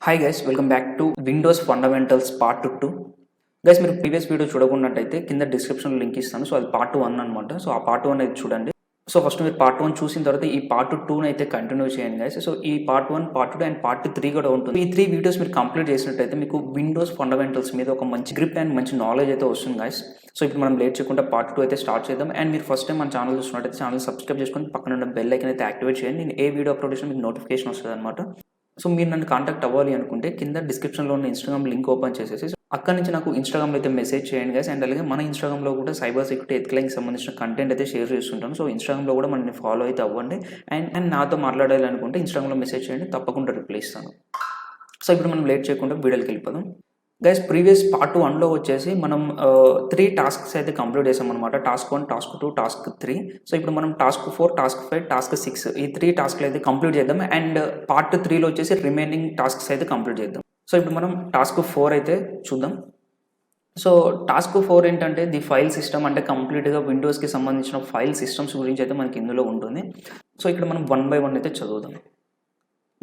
Hi guys, welcome back to Windows fundamentals part 2. Guys, మీరు previous video చూడకున్నట్టయితే కింద డిస్క్రిప్షన్లో link ఇస్తాను. సో అది పార్ట్ 1 అనమాట. సో ఆ పార్ట్ 1 అయితే చూడండి. సో ఫస్ట్ మీరు పార్ట్ 1 చూసిన తర్వాత ఈ పార్ట్ 2 అయితే కంటిన్యూ చేయండి గైస్. సో ఈ పార్ట్ 1, పార్ట్ 2 అండ్ పార్ట్ 3 కూడా ఉంటుంది. ఈ 3 వీడియోస్ మీరు కంప్లీట్ చేసినట్టయితే మీకు విండోస్ ఫండమెంటల్స్ మీద ఒక మంచి గ్రిప్ అండ్ మంచి నాలెడ్జ్ అయితే వస్తుంది గైస్. సో ఇప్పుడు మనం లేట్ చేయకుండా పార్ట్ 2 అయితే స్టార్ట్ చేద్దాం. అండ్ మీరు ఫస్ట్ టైం మన ఛానల్ చూస్తున్నట్టయితే ఛానల్ సబ్స్క్రైబ్ చేసుకొని పక్కన ఉన్న బెల్ ఐకాన్ అయితే యాక్టివేట్ చేయండి. నేను ఏ వీడియో అప్లోడ్ చేసినా మీకు నోటిఫికేషన్ వస్తుంది అనమాట. సో మీరు నన్ను కాంటాక్ట్ అవ్వాలి అనుకుంటే కింద డిస్క్రిప్షన్లో ఉన్న ఇన్స్టాగ్రామ్ లింక్ ఓపెన్ చేసేసి అక్కడ నుంచి నాకు ఇన్స్టాగ్రామ్లో అయితే మెసేజ్ చేయండి గైస్. అండ్ అలాగే మన ఇన్స్టాగ్రామ్లో కూడా సైబర్ సెక్యూరిటీ ఎథిక్లైన్కి సంబంధించిన కంటెంట్ అయితే షేర్ చేస్తుంటాను. సో ఇన్స్టాగ్రామ్లో కూడా మనల్ని ఫాలో అయితే అవ్వండి. అండ్ నాతో మాట్లాడాలి అనుకుంటే ఇన్స్టాగ్రామ్లో మెసేజ్ చేయండి, తప్పకుండా రిప్లై ఇస్తాను. సో ఇప్పుడు మనం లేట్ చేయకుండా వీడియోకి వెళ్ళిపోదాం. గైస్, ప్రీవియస్ పార్ట్ 1లో వచ్చేసి మనం 3 టాస్క్స్ అయితే కంప్లీట్ చేసామన్నమాట. Task 1, task 2, task 3. సో ఇప్పుడు మనం టాస్క్ 4, టాస్క్ 5, టాస్క్ 6 ఈ 3 టాస్క్లు అయితే కంప్లీట్ చేద్దాం. అండ్ పార్ట్ 3లో వచ్చేసి రిమైనింగ్ టాస్క్స్ అయితే కంప్లీట్ చేద్దాం. సో ఇప్పుడు మనం టాస్క్ 4 అయితే చూద్దాం. సో టాస్క్ 4 ఏంటంటే ది ఫైల్ సిస్టమ్, అంటే కంప్లీట్గా విండోస్కి సంబంధించిన ఫైల్ సిస్టమ్స్ గురించి అయితే మనకి ఇందులో ఉంటుంది. సో ఇక్కడ మనం 1 by 1 అయితే చదువుదాం.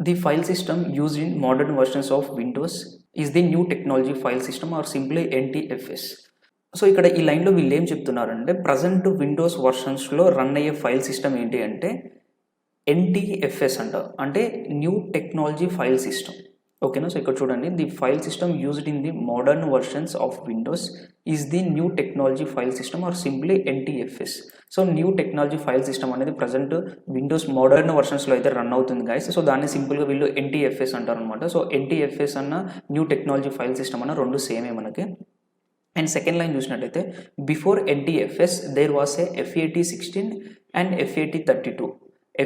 The file system used in modern versions of Windows is the new technology file system or simply NTFS. So ఇక్కడ ఈ లైన్లో వీళ్ళు ఏం చెప్తున్నారంటే ప్రజెంట్ విండోస్ వర్షన్స్లో రన్ అయ్యే ఫైల్ సిస్టమ్ ఏంటి అంటే NTFS అంట, అంటే న్యూ టెక్నాలజీ ఫైల్ సిస్టమ్. ఓకేనా? సో ఇక్కడ చూడండి, the file system used in the modern versions of Windows is the new technology file system or simply NTFS. So new technology file system అనేది present Windows modern వర్షన్స్లో అయితే run అవుతుంది guys. So దాన్ని సింపుల్గా వీళ్ళు NTFS అంటారు అనమాట. So NTFS అన్న న్యూ టెక్నాలజీ ఫైల్ సిస్టమ్ అన్న రెండు సేమే మనకి. అండ్ సెకండ్ లైన్ చూసినట్టయితే before NTFS there was a FAT16 and FAT32.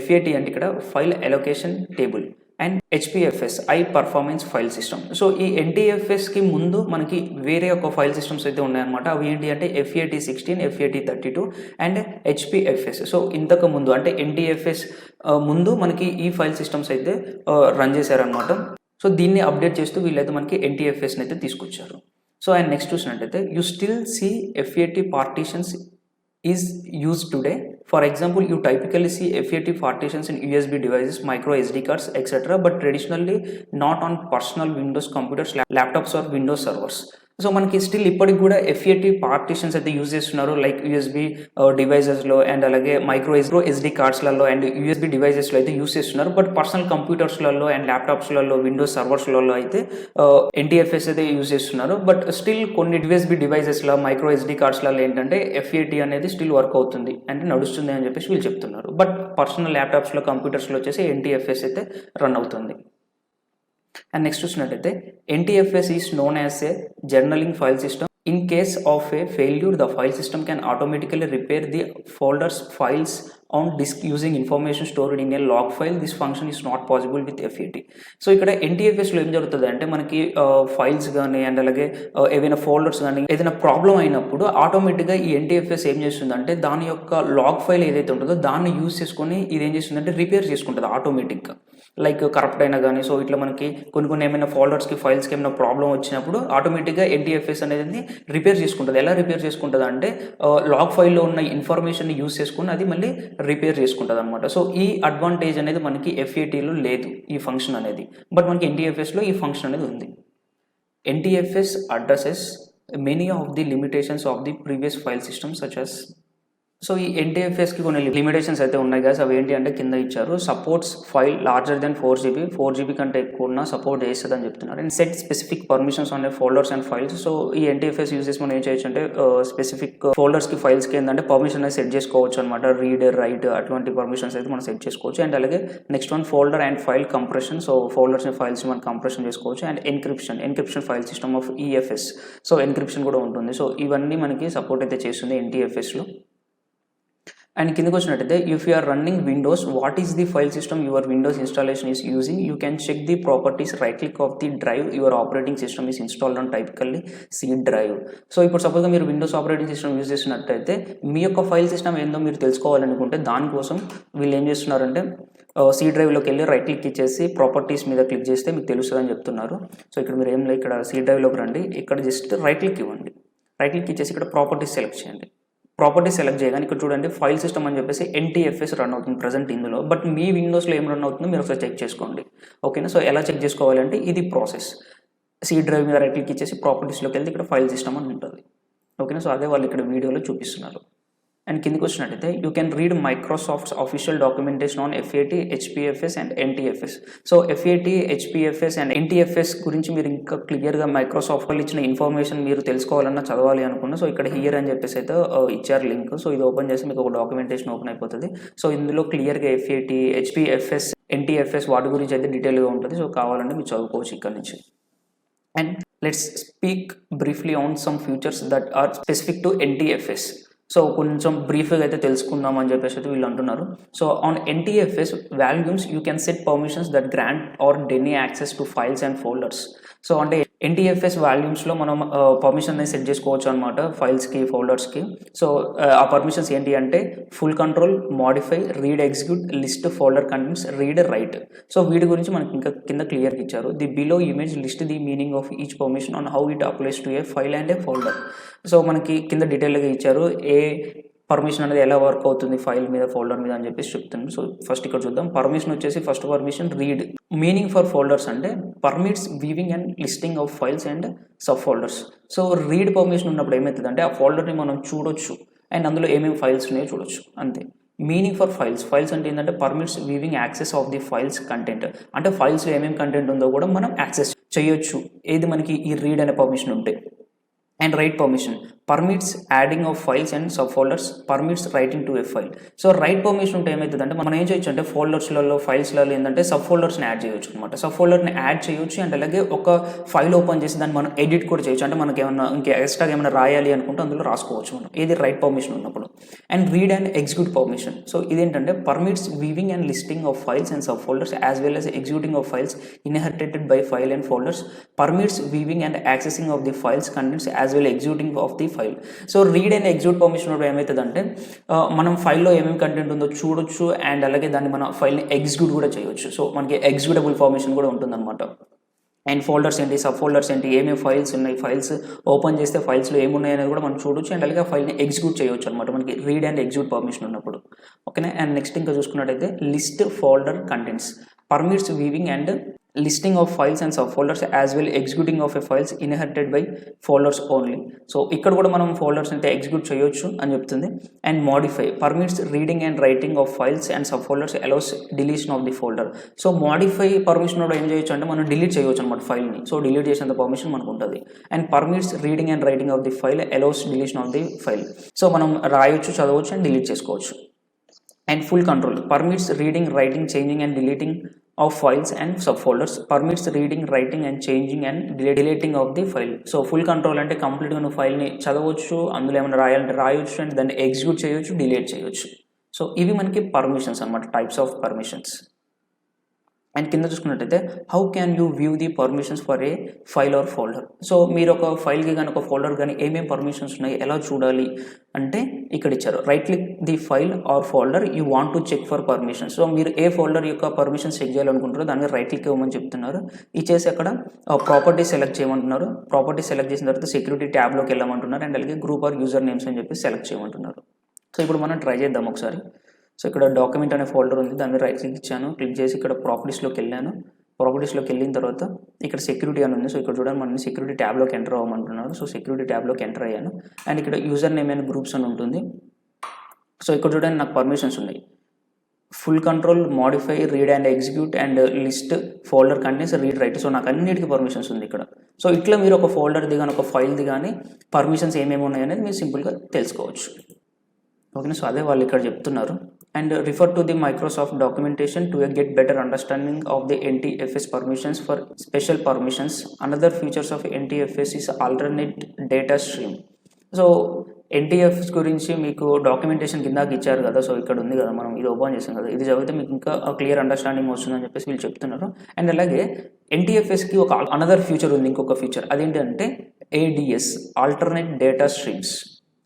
FAT అంటే ఇక్కడ file allocation table and HPFS high performance file system. So ఈ NTFSకి ముందు మనకి వేరే ఒక ఫైల్ సిస్టమ్స్ అయితే ఉన్నాయన్నమాట. అవి ఏంటి అంటే FAT16, FAT32 and HPFS. So ఇంతకు ముందు అంటే NTFS ముందు మనకి ఈ ఫైల్ సిస్టమ్స్ అయితే రన్ చేశారనమాట. సో దీన్ని అప్డేట్ చేస్తూ వీళ్ళైతే మనకి NTFSని అయితే తీసుకొచ్చారు. సో అండ్ నెక్స్ట్ చూసినట్టయితే you still see FAT partitions is used today. For example, you typically see FAT partitions in USB devices, micro SD cards, etc. but traditionally not on personal Windows computers, laptops or Windows servers. So మనకి still ఇప్పటికి కూడా FAT partitions అయితే use చేస్తున్నారు, like USB డివైజెస్లో and అలాగే micro SD కార్డ్స్లలో and USB డివైజెస్లో అయితే use చేస్తున్నారు. But personal కంప్యూటర్స్లలో and ల్యాప్టాప్స్లలో Windows సర్వర్స్లలో అయితే NTFS అయితే యూజ్ చేస్తున్నారు. బట్ స్టిల్ కొన్ని USB డివైజెస్లో మైక్రో SD కార్డ్స్లలో ఏంటంటే FAT అనేది స్టిల్ వర్క్ అవుతుంది అంటే నడుస్తుంది అని చెప్పేసి వీళ్ళు చెప్తున్నారు. బట్ పర్సనల్ ల్యాప్టాప్స్లో కంప్యూటర్స్లో వచ్చేసి NTFS అయితే రన్ అవుతుంది. అండ్ నెక్స్ట్ చూసినట్టయితే NTFS is known as a journaling file system. In case of a failure, the file system can automatically repair the folders files on disk using information stored in a log file. This function is not possible with FAT. So ఇక్కడ NTFSలో ఏం జరుగుతుంది అంటే మనకి files కానీ and అలాగే ఏవైనా folders కానీ ఏదైనా ప్రాబ్లం అయినప్పుడు ఆటోమేటిక్గా ఈ NTFS ఏం చేస్తుందంటే దాని యొక్క లాగ్ ఫైల్ ఏదైతే ఉంటుందో దాన్ని యూజ్ చేసుకొని ఇది ఏం చేస్తుందంటే రిపేర్ చేసుకుంటుంది ఆటోమేటిక్గా, లైక్ కరప్ట్ అయినా కానీ. సో ఇట్లా మనకి కొన్ని ఏమైనా ఫోల్డర్స్కి ఫైల్స్కి ఏమైనా ప్రాబ్లం వచ్చినప్పుడు ఆటోమేటిక్గా NTFS అనేది రిపేర్ చేసుకుంటుంది. ఎలా రిపేర్ చేసుకుంటుంది అంటే లాగ్ ఫైల్లో ఉన్న ఇన్ఫర్మేషన్ని యూజ్ చేసుకుని అది మళ్ళీ రిపేర్ చేసుకుంటుంది అనమాట. సో ఈ అడ్వాంటేజ్ అనేది మనకి FATలో లేదు, ఈ ఫంక్షన్ అనేది. బట్ మనకి NTFSలో ఈ ఫంక్షన్ అనేది ఉంది. NTFS addresses many of the limitations of the previous file system such as. So ఈ NTFSకి కొన్ని లిమిటేషన్స్ అయితే ఉన్నాయి కదా. అవి ఏంటి అంటే కింద ఇచ్చారు. Supports file larger than 4GB కంటే ఎక్కువ ఉన్న సపోర్ట్ చేస్తుంది అని చెప్తున్నారు. And set specific permissions on folders and files. So ఈ NTFS యూజ్ చేసి మనం ఏం చేయొచ్చు అంటే స్పెసిఫిక్ ఫోల్డర్స్కి ఫైల్స్కి ఏంటంటే పర్మిషన్ అనేది సెట్ చేసుకోవచ్చు అనమాట. రీడ్, రైట్ అటువంటి పర్మిషన్స్ అయితే మనం సెట్ చేసుకోవచ్చు. అండ్ అలాగే next one folder and file compression. So folders and files మనం కంప్రెషన్ చేసుకోవచ్చు. And encryption file system of EFS. So encryption కూడా ఉంటుంది. సో ఇవన్నీ మనకి సపోర్ట్ అయితే చేస్తుంది NTFSలో. అండ్ కిందకి వచ్చినట్టయితే if you are running Windows, what is the file system your Windows installation is using, you can check the properties, right click of the drive your operating system is installed on typically C drive. So ఇప్పుడు సపోజ్గా మీరు Windows operating system use చేసినట్టయితే మీ యొక్క file system ఏందో మీరు తెలుసుకోవాలనుకుంటే దానికోసం వీళ్ళు ఏం చేస్తున్నారంటే C డ్రైవ్లోకి వెళ్ళి రైట్ క్లిక్ ఇచ్చేసి ప్రాపర్టీస్ మీద క్లిక్ చేస్తే మీకు తెలుస్తుందని చెప్తున్నారు. సో ఇక్కడ మీరు ఏం లేదు, ఇక్కడ C డ్రైవ్లోకి రండి, ఇక్కడ జస్ట్ రైట్ క్లిక్ ఇవ్వండి. రైట్ క్లిక్ ఇచ్చేసి ఇక్కడ ప్రాపర్టీస్ సెలెక్ట్ చేయండి. ప్రాపర్టీ సెలెక్ట్ చేయగానే ఇక్కడ చూడండి ఫైల్ సిస్టమ్ అని చెప్పేసి NTFS రన్ అవుతుంది ప్రజెంట్ ఇందులో. బట్ మీ విండోస్లో ఏం రన్ అవుతుందో మీరు ఒకసారి చెక్ చేసుకోండి. ఓకేనా. సో ఎలా చెక్ చేసుకోవాలంటే ఇది ప్రాసెస్. సి డ్రైవ్ మీద రైట్ క్లిక్ ఇచ్చేసి ప్రాపర్టీస్లోకి వెళ్తే ఇక్కడ ఫైల్ సిస్టమ్ అని ఉంటుంది. ఓకేనా. సో అదే వాళ్ళు ఇక్కడ వీడియోలో చూపిస్తున్నారు. అండ్ కిందకి వచ్చినట్టయితే you can read Microsoft's official documentation on FAT, HPFS and NTFS. So FAT, HPFS and NTFS గురించి మీరు ఇంకా క్లియర్గా మైక్రోసాఫ్ట్ వాళ్ళు ఇచ్చిన ఇన్ఫర్మేషన్ మీరు తెలుసుకోవాలన్నా చదవాలి అనుకున్నా సో ఇక్కడ హియర్ అని చెప్పేసి అయితే ఇచ్చారు లింక్. సో ఇది ఓపెన్ చేసి మీకు ఒక డాక్యుమెంటేషన్ ఓపెన్ అయిపోతుంది. సో ఇందులో క్లియర్గా FAT, HPFS, NTFS వాటి గురించి అయితే డీటెయిల్గా ఉంటుంది. సో కావాలంటే మీరు చదువుకోవచ్చు ఇక్కడ నుంచి. And let's speak briefly on some features that are specific to NTFS. So కొంచెం బ్రీఫ్గా అయితే తెలుసుకుందాం అని చెప్పేసి అయితే వీళ్ళు అంటున్నారు. So on NTFS volumes you can set permissions that grant or deny access to files and folders. So అంటే NTFS వాల్యూమ్స్లో మనం పర్మిషన్ అనేది సెట్ చేసుకోవచ్చు అనమాట ఫైల్స్కి, ఫోల్డర్స్కి. సో ఆ పర్మిషన్స్ ఏంటి అంటే full control, modify, read, execute, list, folder contents, read, write. So వీటి గురించి మనకి ఇంకా కింద క్లియర్గా ఇచ్చారు. The below image list the meaning of each permission on how it applies to A file and A folder. So మనకి కింద డీటెయిల్గా ఇచ్చారు ఏ పర్మిషన్ అనేది ఎలా వర్క్ అవుతుంది ఫైల్ మీద, ఫోల్డర్ మీద అని చెప్పేసి చెప్తున్నాను. సో ఫస్ట్ ఇక్కడ చూద్దాం. పర్మిషన్ వచ్చేసి first permission read. Meaning for folders అంటే permits viewing and listing of files and subfolders. So read permission ఉన్నప్పుడు ఏమవుతుందంటే ఆ ఫోల్డర్ని మనం చూడొచ్చు అండ్ అందులో ఏమేమి ఫైల్స్ ఉన్నాయో చూడొచ్చు, అంతే. మీనింగ్ ఫర్ ఫైల్స్ అంటే ఏంటంటే permits weaving access of the files content. అంటే ఫైల్స్లో ఏమేమి కంటెంట్ ఉందో కూడా మనం యాక్సెస్ చేయొచ్చు ఏది మనకి ఈ రీడ్ అనే పర్మిషన్ ఉంటే. And right permission permits adding of files and sub folders, permits writing to A file. So right permission ఉంటే ఏమవుతుందంటే మనం ఏం చేయొచ్చు అంటే ఫోల్డర్స్లలో, ఫైల్స్లలో ఏంటంటే సబ్ ఫోల్డర్స్ని యాడ్ చేయొచ్చు అనమాట. సబ్ ఫోల్డర్ని యాడ్ చేయొచ్చు అండ్ అలాగే ఒక ఫైల్ ఓపెన్ చేసి దాన్ని మనం ఎడిట్ కూడా చేయొచ్చు. అంటే మనకి ఏమన్నా ఇంకా ఎక్స్ట్రాగా ఏమైనా రాయాలి అనుకుంటే అందులో రాసుకోవచ్చు మనం, ఏది రైట్ పర్మిషన్ ఉన్నప్పుడు. And read and execute permission. So ఇదేంటంటే permits viewing and listing of files and subfolders as well as executing of files inherited by file and folders, permits viewing and accessing of the files contents as well executing of the file. So read and execute permission ఏమవుతుందంటే మనం ఫైల్లో ఏమేమి content ఉందో చూడొచ్చు and అలాగే దాన్ని మన ఫైల్ని ఎగ్జిక్యూట్ కూడా చేయొచ్చు. సో మనకి ఎగ్జిక్యూటబుల్ పర్మిషన్ కూడా ఉంటుందన్నమాట. అండ్ ఫోల్డర్స్ ఏంటి, సబ్ ఫోల్డర్స్ ఏంటి, ఏమేమి ఫైల్స్ ఉన్నాయి, ఫైల్స్ ఓపెన్ చేస్తే ఫైల్స్లో ఏమున్నాయి అనేది కూడా మనం చూడొచ్చు అండ్ అలాగే ఫైల్ని ఎగ్జిక్యూట్ చేయొచ్చు అనమాట మనకి రీడ్ అండ్ ఎగ్జిక్యూట్ పర్మిషన్ ఉన్నప్పుడు. ఓకేనా. అండ్ నెక్స్ట్ ఇంకా చూసుకున్నట్టయితే list folder contents permits viewing and listing of files and subfolders as well executing of a files inherited by folders only. So ఇక్కడ కూడా మనం ఫోల్డర్స్ అయితే ఎగ్జిక్యూట్ చేయొచ్చు అని చెప్తుంది. And modify permits reading and writing of files and sub folders allows deletion of the folder. So modify permission కూడా ఏం చేయొచ్చు అంటే మనం డిలీట్ చేయొచ్చు అనమాట ఫైల్ని. సో డిలీట్ చేసేంత పర్మిషన్ మనకు ఉంటుంది. And permits reading and writing of the file allows deletion of the file. So మనం రాయొచ్చు, చదవచ్చు అండ్ డిలీట్ చేసుకోవచ్చు. And full control permits reading, writing, changing and deleting of files and subfolders, permits reading, writing and changing and deleting of the file. So full control అంటే కంప్లీట్గా నువ్వు ఫైల్ని చదవచ్చు, అందులో ఏమైనా రాయాలంటే రాయొచ్చు అండ్ దాన్ని ఎగ్జిక్యూట్ చేయొచ్చు, డిలీట్ చేయొచ్చు. సో ఇవి మనకి పర్మిషన్స్ అనమాట, టైప్స్ ఆఫ్ పర్మిషన్స్. అండ్ కింద చూసుకున్నట్టయితే how can you view the permissions for a file or folder. So మీరు ఒక ఫైల్కి కానీ ఒక ఫోల్డర్ కానీ ఏమేమి పర్మిషన్స్ ఉన్నాయి ఎలా చూడాలి అంటే ఇక్కడ ఇచ్చారు. Right click the file or folder you want to check for permissions. So మీరు ఏ ఫోల్డర్ యొక్క పర్మిషన్స్ చెక్ చేయాలనుకుంటారో దాని మీద రైట్ క్లిక్ ఇవ్వమని చెప్తున్నారు. ఇచ్చేసి అక్కడ ప్రాపర్టీ సెలెక్ట్ చేయమంటున్నారు. ప్రాపర్టీ సెలెక్ట్ చేసిన తర్వాత సెక్యూరిటీ ట్యాబ్లోకి వెళ్ళమంటున్నారు అండ్ అలాగే గ్రూప్ ఆర్ యూజర్ నేమ్స్ అని చెప్పి సెలెక్ట్ చేయమంటున్నారు. సో ఇప్పుడు మనం ట్రై చేద్దాం ఒకసారి. సో ఇక్కడ డాక్యుమెంట్ అనే ఫోల్డర్ ఉంది, దాని మీద రైట్ క్లిక్ ఇచ్చాను, క్లిక్ చేసి ఇక్కడ ప్రాపర్టీస్లోకి వెళ్ళాను. ప్రాపర్టీస్లోకి వెళ్ళిన తర్వాత ఇక్కడ సెక్యూరిటీ అని ఉంది. సో ఇక్కడ చూడండి మనం సెక్యూరిటీ ట్యాబ్లోకి ఎంటర్ అవ్వమంటున్నారు. సో సెక్యూరిటీ ట్యాబ్లోకి ఎంటర్ అయ్యాను అండ్ ఇక్కడ యూజర్ నేమ్ అండ్ గ్రూప్స్ అని ఉంటుంది. సో ఇక్కడ చూడండి నాకు పర్మిషన్స్ ఉన్నాయి. Full control, modify, read and execute and list, folder contents, read, write. So నాకు అన్నిటికీ పర్మిషన్స్ ఉంది ఇక్కడ. సో ఇట్లా మీరు ఒక ఫోల్డర్ది కానీ ఒక ఫైల్ది కానీ పర్మిషన్స్ ఏమేమి ఉన్నాయి అనేది మీరు సింపుల్గా తెలుసుకోవచ్చు. ఓకేనా. సో అదే వాళ్ళు ఇక్కడ చెప్తున్నారు. And refer to the Microsoft documentation to get better understanding of the NTFS permissions for special permissions. Another features of NTFS is alternate data stream. So NTFS గురించి మీకు డాక్యుమెంటేషన్ కింద ఇచ్చారు కదా. సో ఇక్కడ ఉంది కదా, మనం ఇది ఓపెన్ చేసాం కదా, ఇది చదివితే మీకు ఇంకా క్లియర్ అండర్స్టాండింగ్ వస్తుందని చెప్పేసి వీళ్ళు చెప్తున్నారు. అండ్ అలాగే NTFSకి ఒక అనదర్ ఫ్యూచర్ ఉంది, ఇంకొక ఫీచర్. అదేంటంటే ADS ఆల్టర్నేట్ డేటా స్ట్రీమ్స్.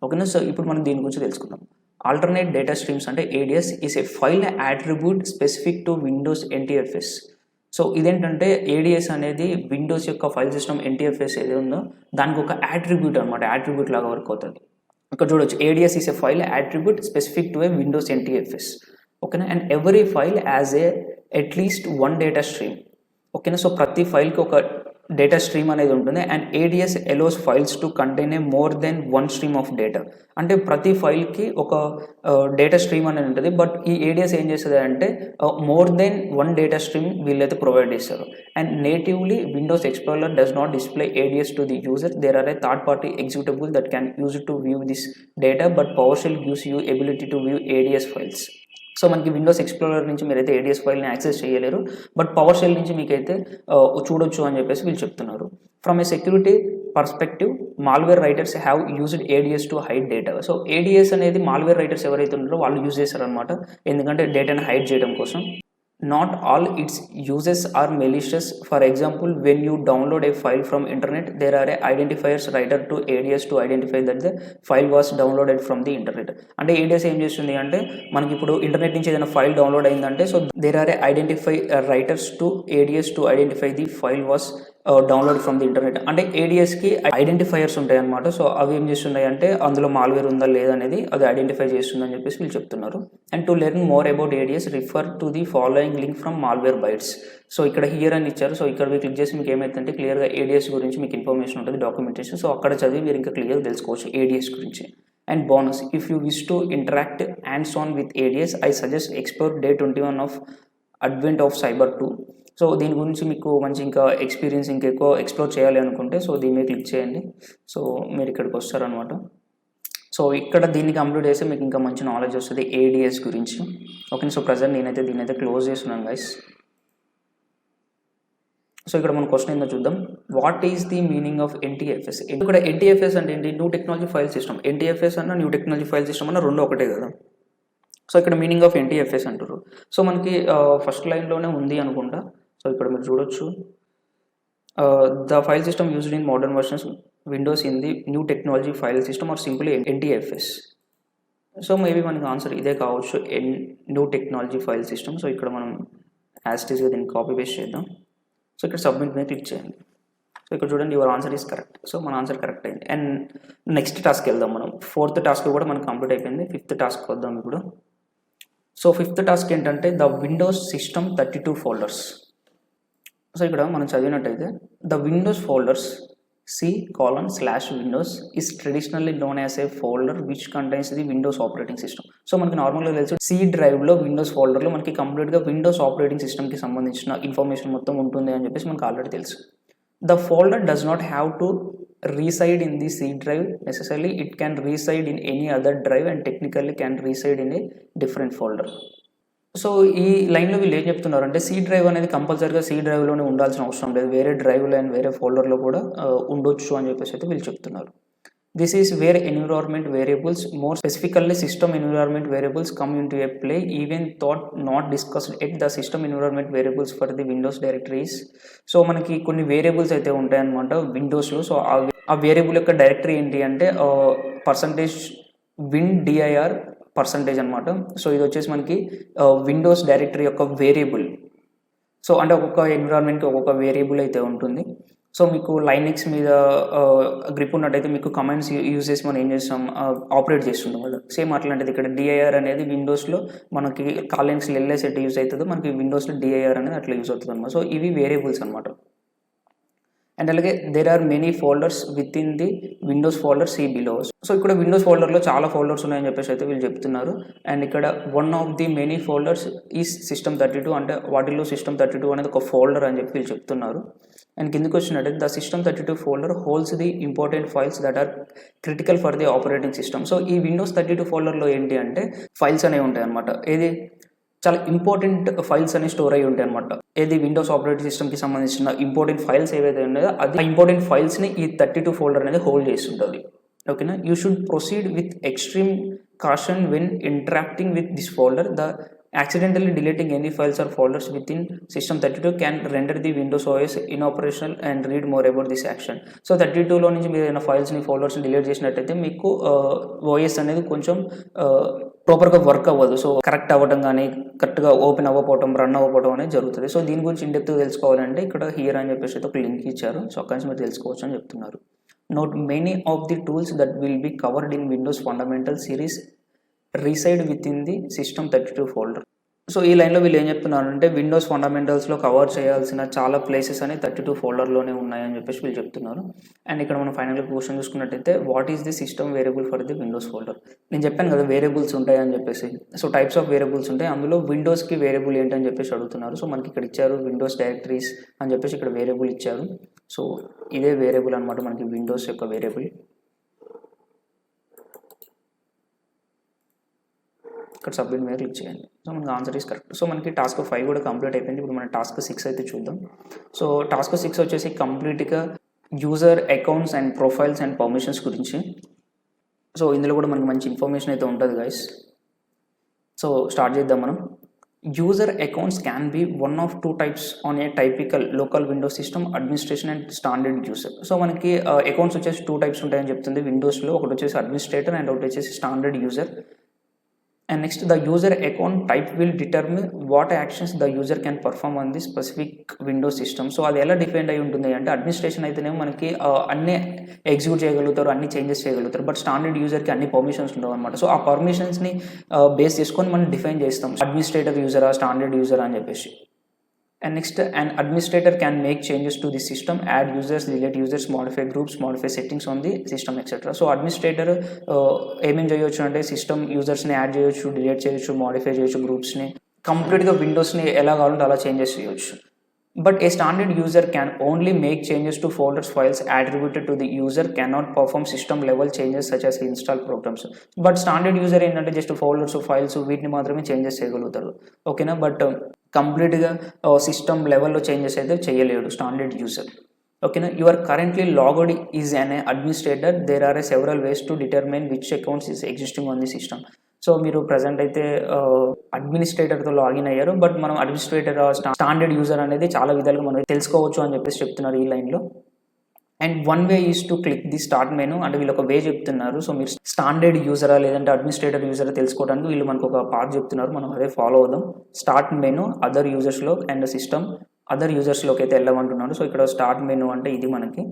ఓకేనా. సో ఇప్పుడు మనం దీని గురించి తెలుసుకుందాం. ఆల్టర్నేట్ డేటా స్ట్రీమ్స్ అంటే ADS is a file attribute specific to Windows NTFS. So ఇదేంటంటే ADS అనేది విండోస్ యొక్క ఫైల్ సిస్టమ్ NTFS ఏది ఉందో దానికి ఒక అట్రిబ్యూట్ అనమాట, అట్రిబ్యూట్ లాగా వర్క్ అవుతుంది. ఇక్కడ చూడొచ్చు ADS is a file attribute specific to a Windows NTFS. ఓకేనా, and every file as at least one data stream. ఓకేనా, సో ప్రతి ఫైల్కి ఒక డేటా స్ట్రీమ్ అనేది ఉంటుంది and ADS allows files to contain a more than one stream of data. అంటే ప్రతి ఫైల్కి ఒక data stream అనేది ఉంటుంది, బట్ ఈ ADS ఏం చేస్తుంది అంటే more than one data stream వీళ్ళైతే ప్రొవైడ్ చేస్తారు. And natively Windows Explorer does not display ADS to the user. There are a third party executable that can use to view this data, but PowerShell gives you ability to view ADS files. So మనకి Windows Explorer నుంచి మీరైతే ADS ఫైల్ని access చేయలేరు, but PowerShell నుంచి మీకైతే చూడొచ్చు అని చెప్పేసి వీళ్ళు చెప్తున్నారు. From A security perspective, malware writers have used ADS to hide data. So ADS అనేది మాల్వేర్ రైటర్స్ ఎవరైతే ఉన్నారో వాళ్ళు యూజ్ చేస్తారనమాట, ఎందుకంటే డేటాని హైడ్ చేయడం కోసం. Not all its uses are malicious. For example, when you download a file from internet, there are identifiers writer to ADS to identify that the file was downloaded from the internet. అంటే ADS ఏం చేస్తుంది అంటే మనకి ఇప్పుడు internet నుంచి ఏదైనా file download అయిందంటే so there are identify writers to ADS to identify the file was download from the internet. అంటే ADSకి ఐడెంటిఫైయర్స్ ఉంటాయి అనమాట. సో అవి ఏం చేస్తున్నాయి అంటే అందులో మాల్వేర్ ఉందా లేదా అనేది అది ఐడెంటిఫై చేస్తుందని చెప్పేసి వీళ్ళు చెప్తున్నారు. And to learn more about ADS refer to the following link from Malwarebytes. So ఇక్కడ హియర్ అని ఇచ్చారు. సో ఇక్కడ మీరు క్లిక్ చేసి మీకు ఏమైతుందంటే క్లియర్గా ADS గురించి మీకు ఇన్ఫర్మేషన్ ఉంటుంది, డాక్యుమెంటేషన్. సో అక్కడ చదివి మీరు ఇంకా క్లియర్ తెలుసుకోవచ్చు ADS గురించి. And bonus, if you wish to interact hands on with ADS, I suggest explore Day 21 of advent of cyber 2. So దీని గురించి మీకు మంచి ఇంకా ఎక్స్పీరియన్స్ ఇంకా ఎక్కువ ఎక్స్ప్లోర్ చేయాలి అనుకుంటే సో దీని మీద క్లిక్ చేయండి. సో మీరు ఇక్కడికి వస్తారనమాట. సో ఇక్కడ దీన్ని కంప్లీట్ చేస్తే మీకు ఇంకా మంచి నాలెడ్జ్ వస్తుంది ADS గురించి. ఓకే, సో ప్రజెంట్ నేనైతే దీని అయితే క్లోజ్ చేస్తున్నాను గైస్. సో ఇక్కడ మన క్వశ్చన్ ఏందో చూద్దాం. What is the meaning of NTFS? ఇక్కడ NTFS అంటే ఏంటి? New technology file system. NTFS అన్న న్యూ టెక్నాలజీ ఫైల్ సిస్టమ్ అన్న రెండు ఒకటే కదా. సో ఇక్కడ మీనింగ్ ఆఫ్ NTFS అంటారు. సో మనకి ఫస్ట్ లైన్లోనే ఉంది అనుకుంటా. సో ఇక్కడ మీరు చూడొచ్చు, the file system used in modern versions Windows in the new technology file system or simple NTFS. So maybe మనకి ఆన్సర్ ఇదే కావచ్చు, new technology file system. So ఇక్కడ మనం యాస్టీస్గా దీన్ని కాపీ పేస్ట్ చేద్దాం. సో ఇక్కడ సబ్మిట్ మీద క్లిక్ చేయండి. సో ఇక్కడ చూడండి, your answer is correct. So మన ఆన్సర్ కరెక్ట్ అయింది. అండ్ నెక్స్ట్ టాస్క్ వెళ్దాం మనం. 4th టాస్క్ కూడా మనకు కంప్లీట్ అయిపోయింది. 5th టాస్క్ వద్దాం ఇప్పుడు. సో 5th టాస్క్ ఏంటంటే the Windows system 32 folders. So ఇక్కడ మనం చదివినట్టయితే the Windows folders C:/Windows is traditionally known as a folder which contains the Windows operating system. So మనకి నార్మల్గా తెలుసు C డ్రైవ్లో విండోస్ ఫోల్డర్లో మనకి కంప్లీట్గా విండోస్ ఆపరేటింగ్ సిస్టమ్కి సంబంధించిన ఇన్ఫర్మేషన్ మొత్తం ఉంటుంది అని చెప్పేసి మనకు ఆల్రెడీ తెలుసు. The folder does not have to reside in the C drive necessarily. It can reside in any other drive and technically can reside in a different folder. So ఈ లైన్లో వీళ్ళు ఏం చెప్తున్నారు అంటే C డ్రైవ్ అనేది కంపల్సరీగా C డ్రైవ్లోనే ఉండాల్సిన అవసరం లేదు, వేరే డ్రైవ్లో అండ్ వేరే ఫోల్డర్లో కూడా ఉండొచ్చు అని చెప్పేసి అయితే వీళ్ళు చెప్తున్నారు. This is where environment variables, more specifically system environment variables, come into a play. Even thought not discussed at the system environment variables for the Windows directories. So మనకి కొన్ని వేరియబుల్స్ అయితే ఉంటాయన్నమాట విండోస్లో. సో ఆ వేరియబుల్ యొక్క directory ఏంటి అంటే %win_dir percentage అనమాట. So ఇది వచ్చేసి మనకి విండోస్ డైరెక్టరీ యొక్క వేరియబుల్. సో అంటే ఒక్కొక్క ఎన్విరాన్మెంట్కి ఒక్కొక్క వేరియబుల్ అయితే ఉంటుంది. సో మీకు లైనెక్స్ మీద గ్రిప్ ఉన్నట్టయితే మీకు కమాండ్స్ యూజ్ చేసి మనం ఏం చేస్తాం, ఆపరేట్ చేస్తుంటాం కదా. సేమ్ అట్లాంటిది ఇక్కడ DIR అనేది విండోస్లో మనకి కాలినెక్స్లో LS ఎట్ యూజ్ అవుతుందో మనకి విండోస్లో DIR అనేది అట్లా యూజ్ అవుతుంది అనమాట. సో ఇవి వేరియబుల్స్ అనమాట. అండ్ అలాగే there are many folders within the Windows folder C below. So ఇక్కడ విండోస్ ఫోల్డర్లో చాలా ఫోల్డర్స్ ఉన్నాయని చెప్పేసి అయితే వీళ్ళు చెప్తున్నారు. అండ్ ఇక్కడ one of the many folders ఈ సిస్టమ్ 32, అంటే వాటిలో సిస్టమ్ 32 అనేది ఒక ఫోల్డర్ అని చెప్పి వీళ్ళు చెప్తున్నారు. అండ్ కిందకి వచ్చినట్టయితే the system 32 folder holds the important files that are critical for the operating system. So ఈ విండోస్ 32 ఫోల్డర్లో ఏంటి అంటే ఫైల్స్ అనేవి ఉంటాయి అనమాట. ఏది చాలా ఇంపార్టెంట్ ఫైల్స్ అనేవి స్టోర్ అయ్యి ఉంటాయి అనమాట. ఏది విండోస్ ఆపరేటింగ్ సిస్టమ్కి సంబంధించిన ఇంపార్టెంట్ ఫైల్స్ ఏవైతే ఉన్నాయో అది ఇంపార్టెంట్ ఫైల్స్ని ఈ 32 ఫోల్డర్ అనేది హోల్డ్ చేస్తుంటుంది. ఓకేనా, you should proceed with extreme caution when interacting with this folder. The accidentally deleting any files or folders within system 32 can render the Windows OS inoperational and read more about this action. So 32లో నుంచి మీరు ఏదైనా ఫైల్స్ని ఫోల్డర్స్ని delete చేసినట్టయితే మీకు OS అనేది కొంచెం ప్రాపర్గా work అవ్వదు. సో కరెక్ట్ అవ్వడం కానీ కరెక్ట్గా ఓపెన్ అవ్వకపోవడం, రన్ అవ్వకపోవడం అనేది జరుగుతుంది. సో దీని గురించి ఇన్డెప్త్గా తెలుసుకోవాలంటే ఇక్కడ హియర్ అని చెప్పేసి ఒక లింక్ ఇచ్చారు. సో అక్కడి నుంచి మీరు తెలుసుకోవచ్చు అని చెప్తున్నారు. Note many of the tools that will be covered in Windows Fundamental series reside within the System 32 folder. So ఈ లైన్లో వీళ్ళు ఏం చెప్తున్నారంటే విండోస్ ఫండమెంటల్స్లో కవర్ చేయాల్సిన చాలా ప్లేసెస్ అని 32 ఫోల్డర్లోనే ఉన్నాయని చెప్పేసి వీళ్ళు చెప్తున్నారు. అండ్ ఇక్కడ మనం ఫైనల్గా క్వశ్చన్ చూసుకున్నట్టయితే what is the system variable for the Windows folder. నేను చెప్పాను కదా వేరియబుల్స్ ఉంటాయి అని చెప్పేసి. సో టైప్స్ ఆఫ్ వేరియబుల్స్ ఉంటాయి, అందులో విండోస్కి వేరియబుల్ ఏంటని చెప్పేసి అడుగుతున్నారు. సో మనకి ఇక్కడ ఇచ్చారు విండోస్ డైరెక్టరీస్ అని చెప్పేసి ఇక్కడ వేరియబుల్ ఇచ్చారు. సో ఇదే వేరియబుల్ అనమాట మనకి విండోస్ యొక్క వేరియబుల్. ఇక్కడ సబ్మిట్ మీద క్లిక్ చేయండి. సో మనకి ఆన్సర్ ఈస్ కరెక్ట్. సో మనకి టాస్క్ 5 కూడా కంప్లీట్ అయిపోయింది. ఇప్పుడు మన టాస్క్ 6 అయితే చూద్దాం. సో టాస్క్ 6 వచ్చేసి కంప్లీట్గా user accounts and profiles and permissions గురించి. సో ఇందులో కూడా మనకి మంచి ఇన్ఫర్మేషన్ అయితే ఉంటుంది గైస్. సో స్టార్ట్ చేద్దాం మనం. User accounts can be one of 2 types on a typical local Windows system, administration and standard user. So మనకి అకౌంట్స్ వచ్చేసి 2 టైప్స్ ఉంటాయని చెప్తుంది విండోస్లో. ఒకటి వచ్చేసి అడ్మినిస్ట్రేటర్ అండ్ ఒకటి వచ్చేసి standard user. And next, the user account type will determine what actions the user can perform on this specific Windows system. So అది ఎలా డిఫైన్ అయి ఉంటుంది అంటే అడ్మినిస్ట్రేషన్ అయితేనేమో మనకి అన్ని ఎగ్జిక్యూట్ చేయగలుగుతారు, అన్ని చేంజెస్ చేయగలుగుతారు. బట్ స్టాండర్డ్ యూజర్కి అన్ని పర్మిషన్స్ ఉండవు అనమాట. సో ఆ పర్మిషన్స్ని బేస్ చేసుకొని మనం డిఫైన్ చేస్తాం అడ్మినిస్ట్రేటర్ యూజరా స్టాండర్డ్ యూజరా అని చెప్పేసి. And next, an administrator can make changes to the system, add users, delete users, modify groups, modify settings on the system, etc. So administrator ఏమేం చేయొచ్చు అంటే సిస్టమ్ యూజర్స్ని యాడ్ చేయొచ్చు, డిలీట్ చేయొచ్చు, మోడిఫై చేయొచ్చు, గ్రూప్స్ని కంప్లీట్గా విండోస్ని ఎలా కావాలంటే అలా చేంజెస్ చేయొచ్చు. But a standard user can only make changes to folders files attributed to the user, cannot perform system level changes such as install programs. But standard user ఏంటంటే just folders files వీటిని మాత్రమే changes చేయగలుగుతారు. ఓకేనా, but కంప్లీట్గా system లెవెల్లో changes అయితే చేయలేడు standard user. ఓకేనా, you are currently logged is an administrator. There are several ways to determine which accounts is existing on the system. So మీరు ప్రజెంట్ అయితే అడ్మినిస్ట్రేటర్తో లాగిన్ అయ్యారు, బట్ మనం అడ్మినిస్ట్రేటర్ స్టాండర్డ్ యూజర్ అనేది చాలా విధాలుగా మనం తెలుసుకోవచ్చు అని చెప్పేసి చెప్తున్నారు ఈ లైన్లో. And one way is to click the start menu. అంటే వీళ్ళు ఒక వే చెప్తున్నారు. సో మీరు స్టాండర్డ్ యూజరా లేదంటే అడ్మినిస్ట్రేటర్ యూజరా తెలుసుకోవడానికి వీళ్ళు మనకు ఒక పాత్ చెప్తున్నారు, మనం అదే ఫాలో అవుదాం. స్టార్ట్ మెనూ, అదర్ యూజర్స్లో అండ్ సిస్టమ్ అదర్ యూజర్స్లోకి అయితే వెళ్ళమంటున్నారు. సో ఇక్కడ స్టార్ట్ మెనూ అంటే ఇది మనకి.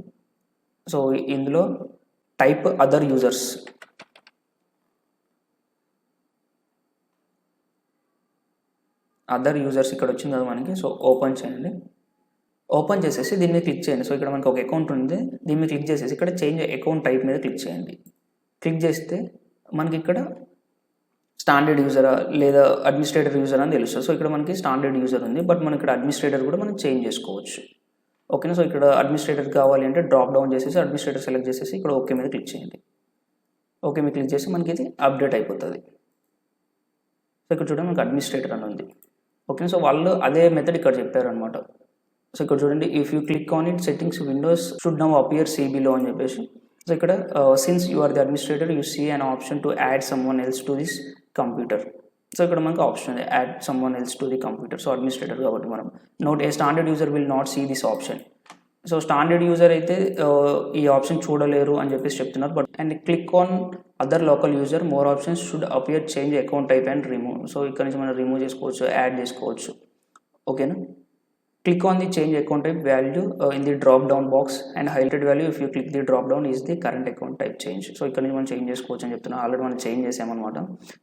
సో ఇందులో type other users. Other users ఇక్కడ వచ్చింది కదా మనకి. సో ఓపెన్ చేయండి. ఓపెన్ చేసేసి దీని మీద క్లిక్ చేయండి. సో ఇక్కడ మనకి ఒక అకౌంట్ ఉంది, దీని మీద క్లిక్ చేసేసి ఇక్కడ చేంజ్ అకౌంట్ టైప్ మీద క్లిక్ చేయండి. క్లిక్ చేస్తే మనకి ఇక్కడ స్టాండర్డ్ యూజరా లేదా అడ్మినిస్ట్రేటర్ యూజర్ అని తెలుస్తుంది. సో ఇక్కడ మనకి స్టాండర్డ్ యూజర్ ఉంది, బట్ మనం ఇక్కడ అడ్మినిస్ట్రేటర్ కూడా మనం చేంజ్ చేసుకోవచ్చు. ఓకేనా, సో ఇక్కడ అడ్మినిస్ట్రేటర్ కావాలి అంటే డ్రాప్ డౌన్ చేసేసి అడ్మినిస్ట్రేటర్ సెలెక్ట్ చేసేసి ఇక్కడ ఓకే మీద క్లిక్ చేయండి. ఓకే మీద క్లిక్ చేసి మనకి ఇది అప్డేట్ అయిపోతుంది. సో ఇక్కడ చూడండి మనకి అడ్మినిస్ట్రేటర్ అని ఉంది. ఓకే, సో వాళ్ళు అదే మెథడ్ ఇక్కడ చెప్పారు అనమాట. సో ఇక్కడ చూడండి, if you click on it settings Windows should now appear సిబిలో అని చెప్పేసి. సో ఇక్కడ since you are the administrator you see an option to add someone else to this computer. So ఇక్కడ మనకు ఆప్షన్ ఉంది add someone else to the computer. So administrator కాబట్టి మనం note a standard user will not see this option. So standard user అయితే ఈ option చూడలేరు అని చెప్పేసి చెప్తున్నారు. But and click on other local user more options should appear change account type and remove. So ఇక్కడ నుంచి మనం రిమూవ్ చేసుకోవచ్చు, యాడ్ చేసుకోవచ్చు. ఓకేనా, click on the change account type value in the drop down box and highlighted value if you click the drop down is the current account type change. So ఇక్కడ నుంచి మనం change చేసుకోవచ్చు అని చెప్తున్నా. Already మనం change చేసామన్నమాట.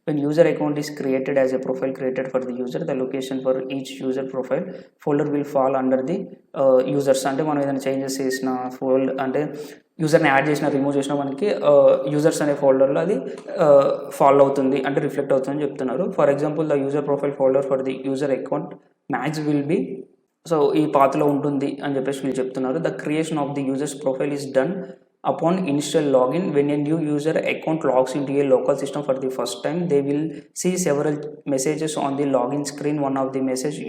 when user account is created as a profile created for the user, the location for each user profile folder will fall under the users. అంటే మనం ఏదైనా చేంజెస్ చేసిన ఫోల్డర్ అంటే యూజర్ని యాడ్ చేసిన రిమూవ్ చేసిన మనకి యూజర్స్ అనే ఫోల్డర్లో అది ఫాలో అవుతుంది అంటే రిఫ్లెక్ట్ అవుతుంది అని చెప్తున్నారు. For example the user profile folder for the user account max will be, so ఈ పాత్లో ఉంటుంది అని చెప్పేసి వీళ్ళు చెప్తున్నారు. The creation of the users profile is done upon initial login. When a new user account logs into a local system for the first time, they will see several messages on the login screen. One of the message,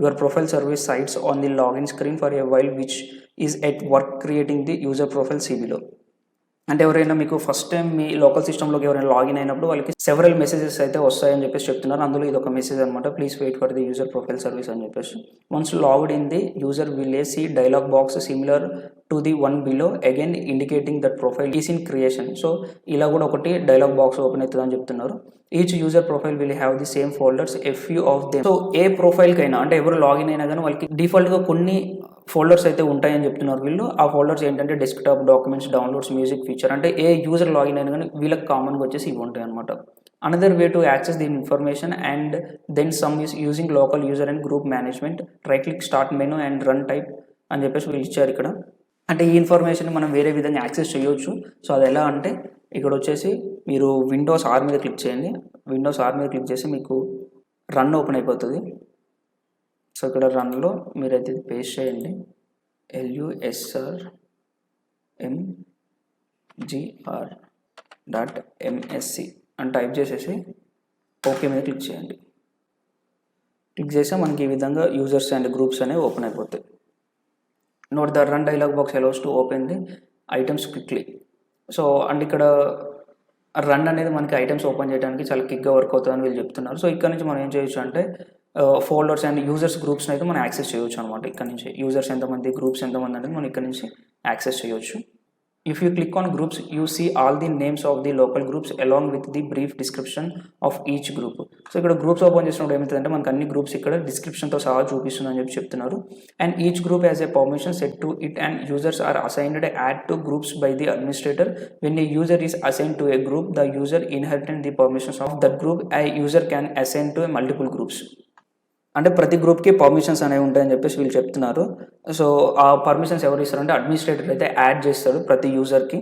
your profile service sites on the login screen for a while, which is at work creating the user profile CBలో. అంటే ఎవరైనా మీకు first time మీ local సిస్టంలోకి ఎవరైనా login అయినప్పుడు వాళ్ళకి several messages అయితే వస్తాయని చెప్పేసి చెప్తున్నారు. అందులో ఇది ఒక మెసేజ్ అనమాట, please wait for the user profile service అని చెప్పేసి. Once logged in the user will see dialog box similar to the one below again indicating that profile is in creation. So ఇలా కూడా ఒకటి డైలాగ్ బాక్స్ ఓపెన్ అవుతుంది అని చెప్తున్నారు. Each user profile will have the same folders, a few of them. So ఏ ప్రొఫైల్కైనా అంటే ఎవరు లాగిన్ అయినా కానీ వాళ్ళకి డిఫాల్ట్గా కొన్ని ఫోల్డర్స్ అయితే ఉంటాయని చెప్తున్నారు వీళ్ళు. ఆ ఫోల్డర్స్ ఏంటంటే desktop, documents, downloads, music feature. అంటే ఏ యూజర్ లాగిన్ అయినా కానీ వీళ్ళకి కామన్గా వచ్చేసి ఇవి ఉంటాయి అనమాట. Another way to access the information and then some is using local user and group management, right click start menu and run type అని చెప్పేసి వీళ్ళు ఇచ్చారు ఇక్కడ. అంటే ఈ ఇన్ఫర్మేషన్ మనం వేరే విధంగా యాక్సెస్ చేయొచ్చు. సో అది ఎలా అంటే ఇక్కడ వచ్చేసి మీరు విండోస్ ఆర్ మీద క్లిక్ చేయండి. విండోస్ ఆర్ మీద క్లిక్ చేసి మీకు రన్ ఓపెన్ అయిపోతుంది. సో ఇక్కడ రన్లో మీరైతే పేస్ట్ చేయండి lusrmgr.msc అని టైప్ చేసేసి ఓకే మీద క్లిక్ చేయండి. క్లిక్ చేస్తే మనకి ఈ విధంగా యూజర్స్ అండ్ గ్రూప్స్ అనేవి ఓపెన్ అయిపోతాయి. Note the run dialogue box allows to open the items quickly. So and ఇక్కడ రన్ అనేది మనకి ఐటమ్స్ ఓపెన్ చేయడానికి చాలా క్విక్గా వర్క్ అవుతుందని వీళ్ళు చెప్తున్నారు. సో ఇక్కడ నుంచి మనం ఏం చేయొచ్చు అంటే ఫోల్డర్స్ అండ్ యూజర్స్ గ్రూప్స్ని అయితే మనం యాక్సెస్ చేయొచ్చు అనమాట. ఇక్కడ నుంచి యూజర్స్ ఎంతమంది, గ్రూప్స్ ఎంతమంది అనేది మనం ఇక్కడ నుంచి యాక్సెస్ చేయొచ్చు. If you click on groups, you see all the names of the local groups along with the brief description of each group. So ఇక్కడ గ్రూప్స్ ఓపెన్ చేసినప్పుడు ఏమవుతుందంటే మనకు అన్ని గ్రూప్స్ ఇక్కడ డిస్క్రిప్షన్తో సహా చూపిస్తుందని చెప్తున్నారు. And each group has a permission set to it and users are assigned add to groups by the administrator. When a user is assign to a group, the user inherited the permissions of that group. A user can assign to multiple groups. అంటే ప్రతి గ్రూప్కి permissions అనేవి ఉంటాయని చెప్పేసి వీళ్ళు చెప్తున్నారు. So ఆ permissions ఎవరు ఇస్తారంటే అడ్మినిస్ట్రేటర్ అయితే యాడ్ చేస్తాడు ప్రతి యూజర్కి.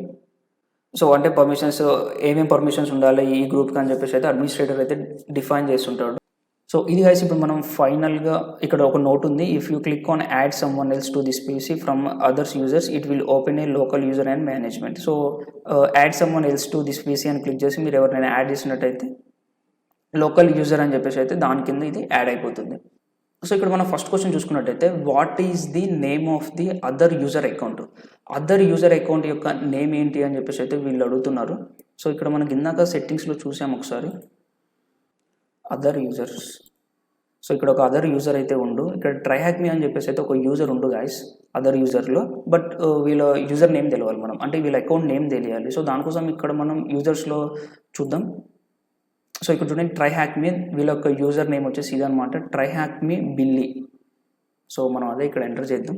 సో అంటే పర్మిషన్స్ ఏమేమి పర్మిషన్స్ ఉండాలి ఈ గ్రూప్కి అని చెప్పేసి అయితే అడ్మినిస్ట్రేటర్ అయితే డిఫైన్ చేస్తుంటాడు. సో ఇది గైస్ ఇప్పుడు మనం ఫైనల్గా ఇక్కడ ఒక నోట్ ఉంది. If you click on add some one else to this PC from others users, it will open A local user and management. So add some one else to this PC అని click చేసి మీరు ఎవరినైనా add చేసినట్టయితే local user అని చెప్పేసి అయితే దాని కింద ఇది యాడ్ అయిపోతుంది. సో ఇక్కడ మనం ఫస్ట్ క్వశ్చన్ చూసుకున్నట్టయితే what is the name of the other user account. Other user account యొక్క నేమ్ ఏంటి అని చెప్పేసి అయితే వీళ్ళు అడుగుతున్నారు. సో ఇక్కడ మనకి ఇందాక సెట్టింగ్స్లో చూసాము ఒకసారి అదర్ యూజర్స్. సో ఇక్కడ ఒక అదర్ యూజర్ అయితే ఉండు. ఇక్కడ ట్రైహాక్ మీ అని చెప్పేసి అయితే ఒక యూజర్ ఉండు గాయస్ అదర్ యూజర్లో. బట్ వీళ్ళ యూజర్ నేమ్ తెలియాలి మనం, అంటే వీళ్ళ అకౌంట్ నేమ్ తెలియాలి. సో దానికోసం ఇక్కడ మనం యూజర్స్లో చూద్దాం. సో ఇక్కడ చూడండి ట్రైహాక్ మీ వీళ్ళ యొక్క యూజర్ నేమ్ వచ్చేసి ఇదనమాట, ట్రైహాక్ మీ బిల్లీ. సో మనం అదే ఇక్కడ ఎంటర్ చేద్దాం.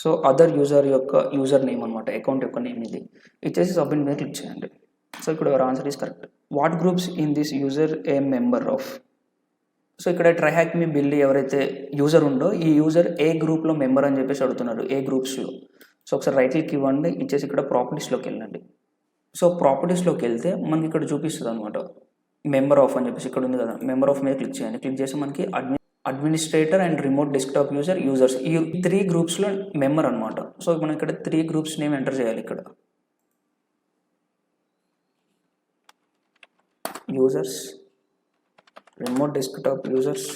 సో అదర్ యూజర్ యొక్క యూజర్ నేమ్ అనమాట, అకౌంట్ యొక్క నేమ్ ఇది ఇచ్చేసి సబ్మిట్ మీద క్లిక్ చేయండి. సో ఇక్కడ your answer is correct. What groups in this user a member of. So ఇక్కడ ట్రైహాక్ మీ బిల్లీ ఎవరైతే యూజర్ ఉందో ఈ యూజర్ ఏ గ్రూప్లో మెంబర్ అని చెప్పేసి అడుగుతున్నారు, ఏ గ్రూప్స్లో. సో ఒకసారి రైట్ క్లిక్ ఇవ్వండి, ఇచ్చేసి ఇక్కడ ప్రాపర్టీస్లోకి వెళ్ళండి. సో ప్రాపర్టీస్లోకి వెళ్తే మనకి ఇక్కడ చూపిస్తుంది అనమాట మెంబర్ ఆఫ్ అని చెప్పేసి ఇక్కడ ఉంది కదా, మెంబర్ ఆఫ్ మీద క్లిక్ చేయండి. క్లిక్ చేసి మనకి administrator and remote desktop user, users ఈ 3 గ్రూప్స్లో మెంబర్ అనమాట. సో మనం ఇక్కడ 3 గ్రూప్స్ నేమ్ ఎంటర్ చేయాలి. ఇక్కడ users, remote desktop users.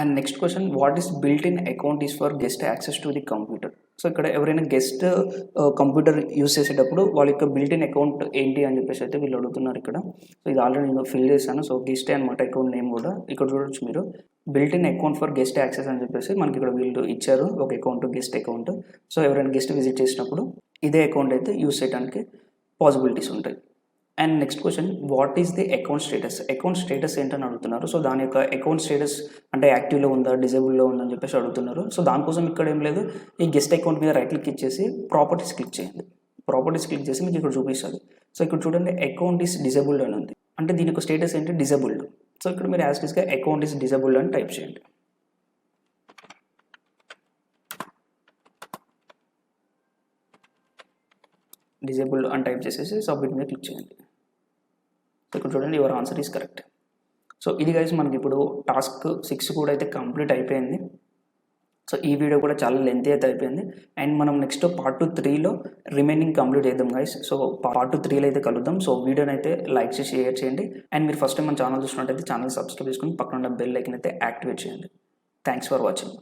And next question what is built in account is for guest access to the computer. So ఇక్కడ ఎవరైనా guest computer use చేసేటప్పుడు వాళ్ళ యొక్క బిల్ట్ ఇన్ అకౌంట్ ఏంటి అని చెప్పేసి అయితే వీళ్ళు అడుగుతున్నారు ఇక్కడ. సో ఇది ఆల్రెడీ నేను ఫిల్ చేశాను. సో గెస్టే అనమాట అకౌంట్ నేమ్ కూడా. ఇక్కడ చూడొచ్చు మీరు built in account for guest access అని చెప్పేసి మనకి ఇక్కడ వీళ్ళు ఇచ్చారు ఒక అకౌంట్, గెస్ట్ అకౌంట్. సో ఎవరైనా గెస్ట్ విజిట్ చేసినప్పుడు ఇదే అకౌంట్ అయితే యూస్ చేయడానికి పాసిబిలిటీస్ ఉంటాయి. And next question what is the account status. Account status ఏంటని అడుగుతున్నారు. సో దాని యొక్క అకౌంట్ స్టేటస్ అంటే యాక్టివ్లో ఉందా, డిజేబుల్లో ఉందని చెప్పేసి అడుగుతున్నారు. సో దానికోసం ఇక్కడ ఏం లేదు, ఈ గెస్ట్ అకౌంట్ మీద రైట్ క్లిక్ ఇచ్చేసి ప్రాపర్టీస్ క్లిక్ చేయండి. ప్రాపర్టీస్ క్లిక్ చేసి మీకు ఇక్కడ చూపిస్తుంది. సో ఇక్కడ చూడండి అకౌంట్ ఈస్ డిజేబుల్డ్ అని ఉంది, అంటే దీని యొక్క స్టేటస్ ఏంటి, డిజేబుల్డ్. సో ఇక్కడ మీరు యాజ్ టీస్గా అకౌంట్ ఈస్ డిజేబుల్డ్ అని టైప్ చేయండి. డిజేబుల్డ్ అని టైప్ చేసేసి సబ్మిట్ మీద క్లిక్ చేయండి. ఇక్కడ చూడండి your answer is correct. So ఇది గైస్ మనకి ఇప్పుడు టాస్క్ 6 కూడా అయితే కంప్లీట్ అయిపోయింది. సో ఈ వీడియో కూడా చాలా లెంతీ అయితే అయిపోయింది. అండ్ మనం నెక్స్ట్ పార్ట్ 3లో రిమైనింగ్ కంప్లీట్ చేద్దాం గైస్. సో పార్ట్ 3లో అయితే కలుద్దాం. సో వీడియోని అయితే లైక్ చేసి షేర్ చేయండి. అండ్ మీరు ఫస్ట్ టైం మన ఛానల్ చూసినట్టయితే ఛానల్ సబ్స్క్రైబ్ చేసుకుని పక్కన ఉన్న బెల్ ఐకాన్ అయితే యాక్టివేట్ చేయండి. Thanks for watching.